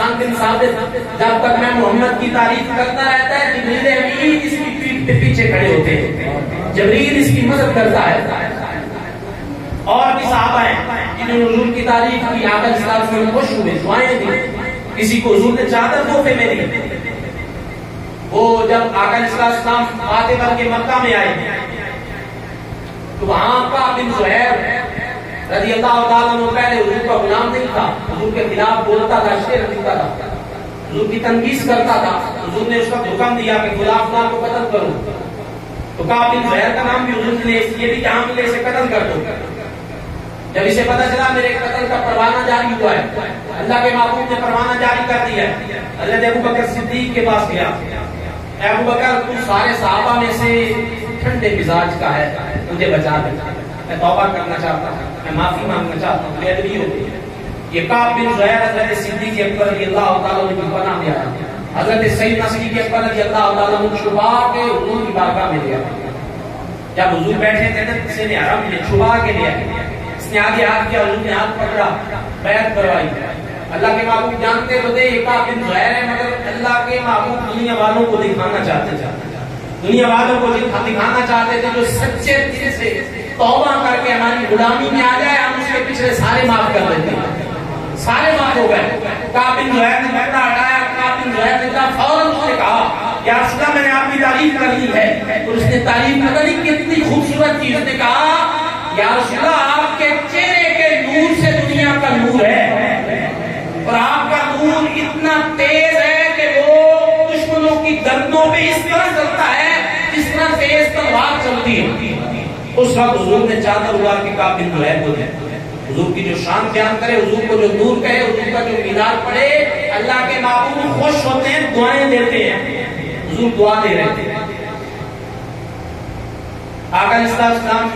حسان بن ثابت جب تک میں محمد کی تعریف کرتا رہتا ہے جبریل امین اس کی پیٹھ پہ پیچھے کھڑے ہوتے ہیں، جبریل اس کی مدد کرتا ہے۔ اور بھی صحابہ ہیں جنہوں نے حضور کی تعریف کی، آقا صلی اللہ علیہ وسلم خوش ہوئے، دعائیں دی، کسی کو حضور نے چادر تحفے میں دی۔ وہ جب آقا صلی اللہ علیہ وسلم فاتح کر کے مکہ میں آئے تو وہاں کا بن زہیر رضی اللہ تعالیٰ عنہ پہلے حضور کا غلام نہیں تھا، حضور کے خلاف بولتا تھا، شعر لکھتا تھا، حضور کی تنقید کرتا تھا۔ حضور نے اس وقت حکم دیا کہ غلام فلاں کو قتل کرو، تو کعب بن زہیر کا نام بھی حضور نے یہ بھی جہاں ملے اسے قتل کر دو۔ جب اسے پتا چلا میرے قتل کا پروانہ جاری ہوا ہے، اللہ کے محبوب نے پروانہ جاری کر دیا ہے، اللہ نے ابو بکر صدیق کے پاس گیا، اے ابو بکر تو سارے صحابہ میں سے ٹھنڈے مزاج کا ہے، مجھے بچا دے، میں توبہ کرنا چاہتا ہوں، میں معافی مانگنا چاہتا ہوں، بے ادبی ہو گئی۔ یہ کعب بن زہیر حضرت صدیق اکبر رضی اللہ تعالیٰ عنہ کی پناہ میں آیا، حضرت سیدنا صدیق اکبر رضی اللہ تعالیٰ عنہ چھپا کے حضور کی بارگاہ میں لیا۔ جب حضور بیٹھے تھے نا کسی نے حرم میں چھپا کے لیا، اس نے آگے ہاتھ کیا، حضور نے ہاتھ پکڑا، بیعت کروائی۔ اللہ کے محبوب جانتے تو تھے یہ کعب بن زہیر ہے، مگر اللہ کے محبوب دنیا والوں کو دکھانا چاہتے تھے، دنیا والوں کو دکھانا چاہتے تھے جو سچے دل سے توبہ کر کے ہماری غلامی میں آ جائے، ہم اس کے پچھلے سارے معاف کر دیتے ہیں، سارے معاف ہو گئے۔ کعب بن زہیر نے پردہ ہٹایا، کعب بن زہیر نے کہا، فوراً اس نے کہا یا رسول اللہ میں نے آپ کی تعریف کر لی ہے، اور اس نے تعریف پتہ نہیں کتنی خوبصورت کی، اس نے کہا یا رسول اللہ آپ کے چہرے کے نور سے دنیا کا نور ہے، اور آپ کا نور اتنا تیز ہے کہ وہ دشمنوں کی گردنوں پہ اس طرح چلتا ہے جس طرح تیز تلوار چلتی ہے۔ اس وقت حضور نے چادر اڑا کے کعب بن زہیر کو دیا، حضور کی جو شان بیان کرے، حضور کو جو نور کہے، حضور کا جو میلاد پڑھے، اللہ کے محبوب خوش ہوتے ہیں، دعائیں دیتے ہیں، حضور دعا دے رہے تھے۔ آقا علیہ السلام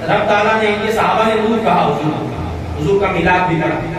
رب تعالیٰ نے یہ صحابہ نے نور کہا، حضور کا میلاد بھی کرا۔